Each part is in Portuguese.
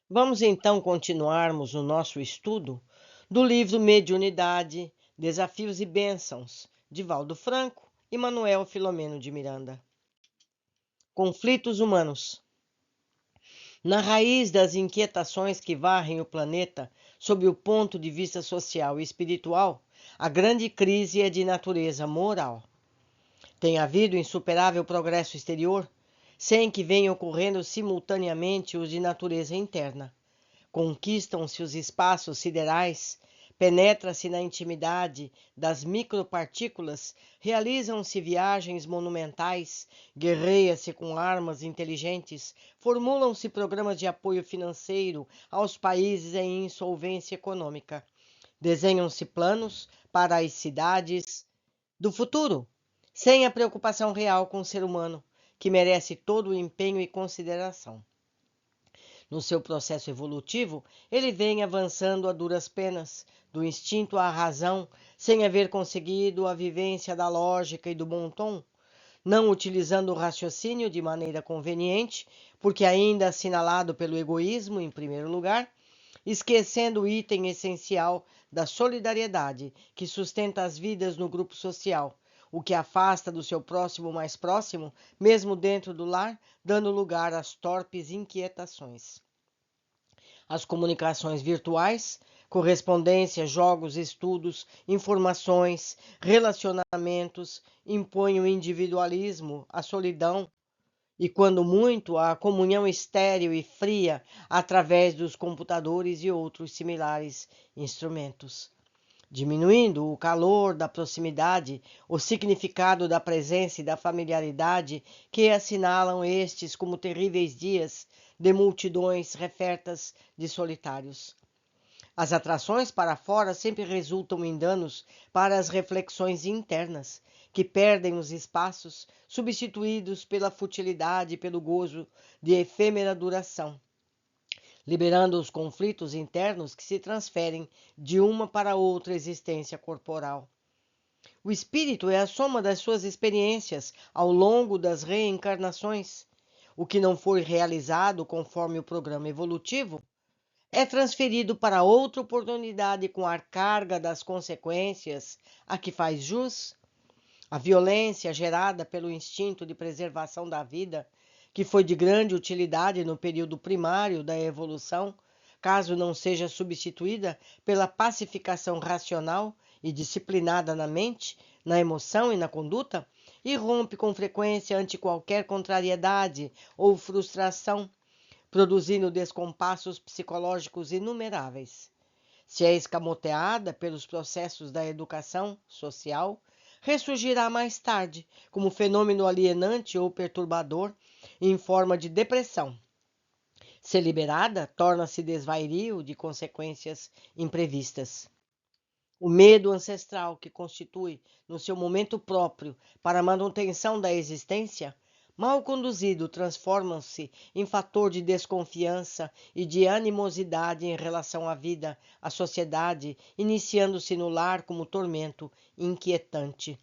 Vamos então continuarmos o nosso estudo do livro Mediunidade, Desafios e Bênçãos, de Valdo Franco e Manuel Filomeno de Miranda. Conflitos humanos. Na raiz das inquietações que varrem o planeta sob o ponto de vista social e espiritual, a grande crise é de natureza moral. Tem havido insuperável progresso exterior, sem que venham ocorrendo simultaneamente os de natureza interna. Conquistam-se os espaços siderais, penetra-se na intimidade das micropartículas, realizam-se viagens monumentais, guerreia-se com armas inteligentes, formulam-se programas de apoio financeiro aos países em insolvência econômica, desenham-se planos para as cidades do futuro, sem a preocupação real com o ser humano, que merece todo o empenho e consideração. No seu processo evolutivo, ele vem avançando a duras penas, do instinto à razão, sem haver conseguido a vivência da lógica e do bom tom, não utilizando o raciocínio de maneira conveniente, porque ainda assinalado pelo egoísmo em primeiro lugar, esquecendo o item essencial da solidariedade que sustenta as vidas no grupo social, o que afasta do seu próximo mais próximo, mesmo dentro do lar, dando lugar às torpes inquietações. As comunicações virtuais, correspondência, jogos, estudos, informações, relacionamentos impõem o individualismo, a solidão e, quando muito, a comunhão estéril e fria através dos computadores e outros similares instrumentos, diminuindo o calor da proximidade, o significado da presença e da familiaridade que assinalam estes como terríveis dias de multidões refertas de solitários. As atrações para fora sempre resultam em danos para as reflexões internas, que perdem os espaços, substituídos pela futilidade e pelo gozo de efêmera duração, liberando os conflitos internos que se transferem de uma para outra existência corporal. O espírito é a soma das suas experiências ao longo das reencarnações. O que não foi realizado conforme o programa evolutivo é transferido para outra oportunidade com a carga das consequências a que faz jus. A violência gerada pelo instinto de preservação da vida, que foi de grande utilidade no período primário da evolução, caso não seja substituída pela pacificação racional e disciplinada na mente, na emoção e na conduta, irrompe com frequência ante qualquer contrariedade ou frustração, produzindo descompassos psicológicos inumeráveis. Se é escamoteada pelos processos da educação social, ressurgirá mais tarde como fenômeno alienante ou perturbador em forma de depressão. Se liberada, torna-se desvario de consequências imprevistas. O medo ancestral que constitui, no seu momento próprio, para a manutenção da existência, mal conduzido, transforma-se em fator de desconfiança e de animosidade em relação à vida, à sociedade, iniciando-se no lar como tormento inquietante.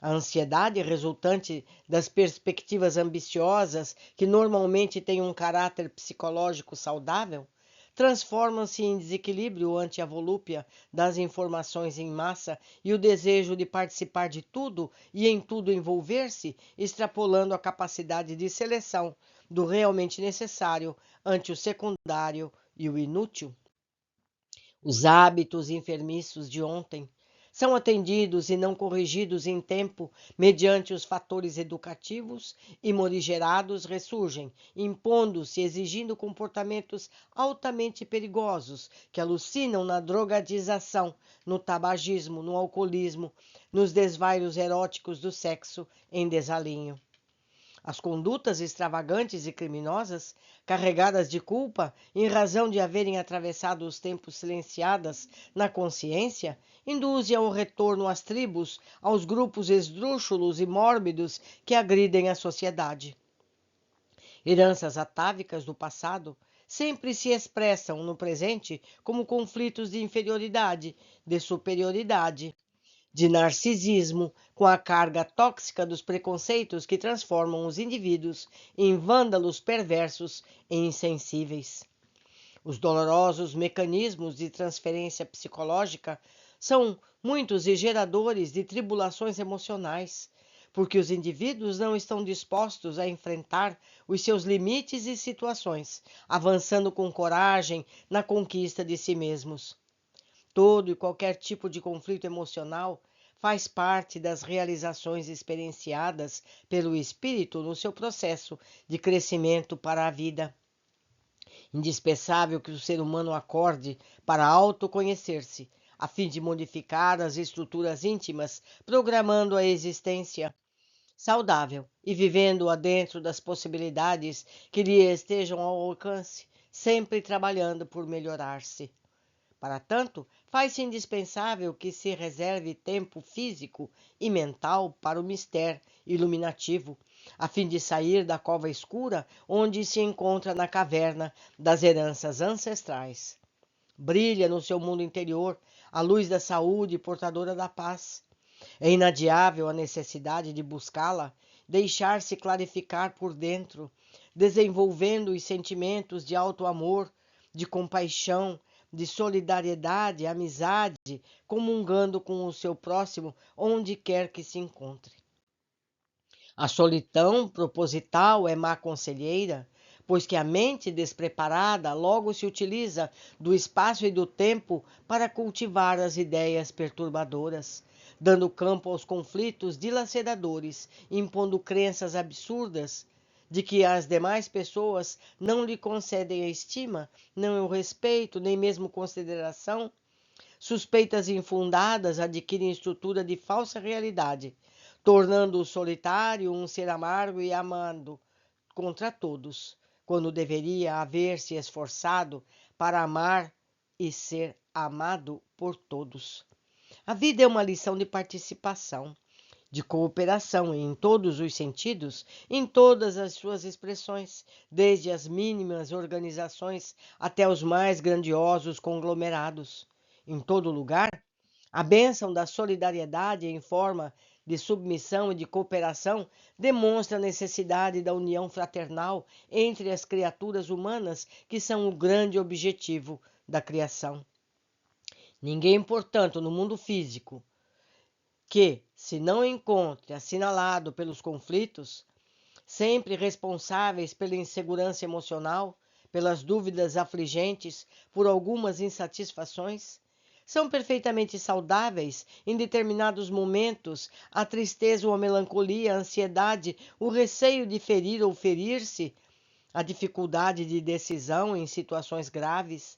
A ansiedade resultante das perspectivas ambiciosas, que normalmente têm um caráter psicológico saudável, transformam-se em desequilíbrio ante a volúpia das informações em massa e o desejo de participar de tudo e em tudo envolver-se, extrapolando a capacidade de seleção do realmente necessário ante o secundário e o inútil. Os hábitos enfermiços de ontem são atendidos e não corrigidos em tempo mediante os fatores educativos e morigerados ressurgem, impondo-se, exigindo comportamentos altamente perigosos que alucinam na drogadização, no tabagismo, no alcoolismo, nos desvaios eróticos do sexo em desalinho. As condutas extravagantes e criminosas, carregadas de culpa, em razão de haverem atravessado os tempos silenciadas na consciência, induzem ao retorno às tribos, aos grupos esdrúxulos e mórbidos que agridem a sociedade. Heranças atávicas do passado sempre se expressam no presente como conflitos de inferioridade, de superioridade, de narcisismo, com a carga tóxica dos preconceitos que transformam os indivíduos em vândalos perversos e insensíveis. Os dolorosos mecanismos de transferência psicológica são muitos e geradores de tribulações emocionais, porque os indivíduos não estão dispostos a enfrentar os seus limites e situações, avançando com coragem na conquista de si mesmos. Todo e qualquer tipo de conflito emocional faz parte das realizações experienciadas pelo espírito no seu processo de crescimento para a vida. Indispensável que o ser humano acorde para autoconhecer-se, a fim de modificar as estruturas íntimas, programando a existência saudável e vivendo-a dentro das possibilidades que lhe estejam ao alcance, sempre trabalhando por melhorar-se. Para tanto, faz-se indispensável que se reserve tempo físico e mental para o mistério iluminativo, a fim de sair da cova escura onde se encontra na caverna das heranças ancestrais. Brilha no seu mundo interior a luz da saúde portadora da paz. É inadiável a necessidade de buscá-la, deixar-se clarificar por dentro, desenvolvendo os sentimentos de alto-amor, de compaixão, de solidariedade, amizade, comungando com o seu próximo onde quer que se encontre. A solidão proposital é má conselheira, pois que a mente despreparada logo se utiliza do espaço e do tempo para cultivar as ideias perturbadoras, dando campo aos conflitos dilaceradores, impondo crenças absurdas de que as demais pessoas não lhe concedem a estima, não o respeito, nem mesmo consideração. Suspeitas infundadas adquirem estrutura de falsa realidade, tornando o solitário um ser amargo e amado contra todos, quando deveria haver se esforçado para amar e ser amado por todos. A vida é uma lição de participação, de cooperação em todos os sentidos, em todas as suas expressões, desde as mínimas organizações até os mais grandiosos conglomerados. Em todo lugar, a bênção da solidariedade em forma de submissão e de cooperação demonstra a necessidade da união fraternal entre as criaturas humanas, que são o grande objetivo da criação. Ninguém, portanto, no mundo físico, que se não encontre assinalado pelos conflitos, sempre responsáveis pela insegurança emocional, pelas dúvidas afligentes, por algumas insatisfações, são perfeitamente saudáveis em determinados momentos a tristeza ou a melancolia, a ansiedade, o receio de ferir ou ferir-se, a dificuldade de decisão em situações graves.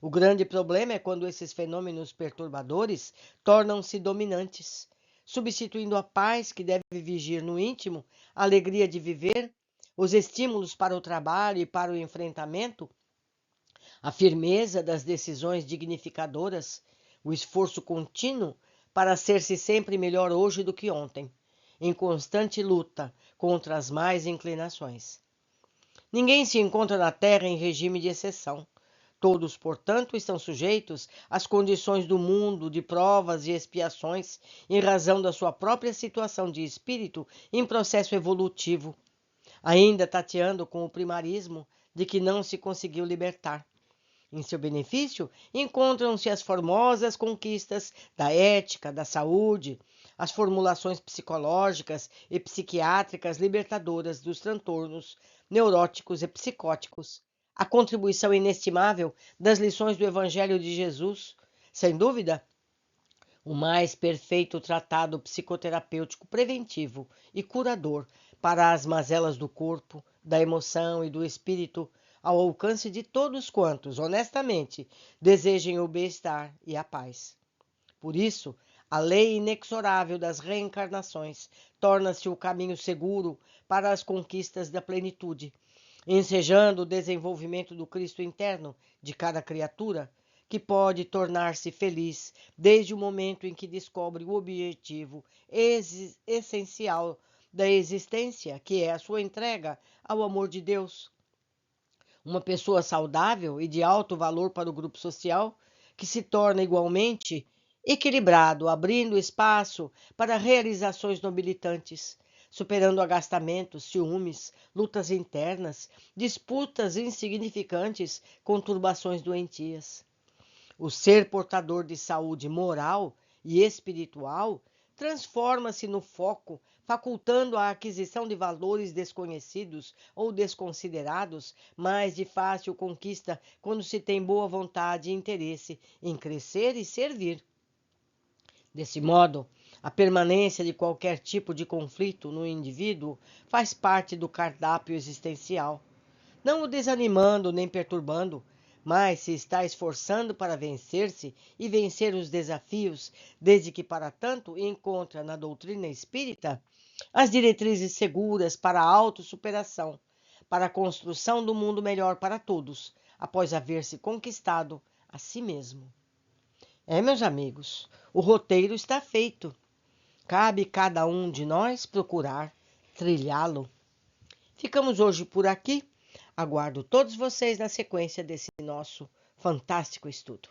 O grande problema é quando esses fenômenos perturbadores tornam-se dominantes, substituindo a paz que deve vigir no íntimo, a alegria de viver, os estímulos para o trabalho e para o enfrentamento, a firmeza das decisões dignificadoras, o esforço contínuo para ser-se sempre melhor hoje do que ontem, em constante luta contra as más inclinações. Ninguém se encontra na Terra em regime de exceção. Todos, portanto, estão sujeitos às condições do mundo, de provas e expiações, em razão da sua própria situação de espírito em processo evolutivo, ainda tateando com o primarismo de que não se conseguiu libertar. Em seu benefício, encontram-se as formosas conquistas da ética, da saúde, as formulações psicológicas e psiquiátricas libertadoras dos transtornos neuróticos e psicóticos, a contribuição inestimável das lições do Evangelho de Jesus, sem dúvida, o mais perfeito tratado psicoterapêutico preventivo e curador para as mazelas do corpo, da emoção e do espírito, ao alcance de todos quantos, honestamente, desejem o bem-estar e a paz. Por isso, a lei inexorável das reencarnações torna-se o caminho seguro para as conquistas da plenitude, ensejando o desenvolvimento do Cristo interno de cada criatura, que pode tornar-se feliz desde o momento em que descobre o objetivo essencial da existência, que é a sua entrega ao amor de Deus. Uma pessoa saudável e de alto valor para o grupo social, que se torna igualmente equilibrado, abrindo espaço para realizações nobilitantes, superando agastamentos, ciúmes, lutas internas, disputas insignificantes, conturbações doentias. O ser portador de saúde moral e espiritual transforma-se no foco, facultando a aquisição de valores desconhecidos ou desconsiderados, mas de fácil conquista quando se tem boa vontade e interesse em crescer e servir. Desse modo, a permanência de qualquer tipo de conflito no indivíduo faz parte do cardápio existencial, não o desanimando nem perturbando, mas se está esforçando para vencer-se e vencer os desafios, desde que para tanto encontra na doutrina espírita as diretrizes seguras para a autossuperação, para a construção do mundo melhor para todos, após haver se conquistado a si mesmo. Meus amigos, o roteiro está feito. Cabe cada um de nós procurar trilhá-lo. Ficamos hoje por aqui. Aguardo todos vocês na sequência desse nosso fantástico estudo.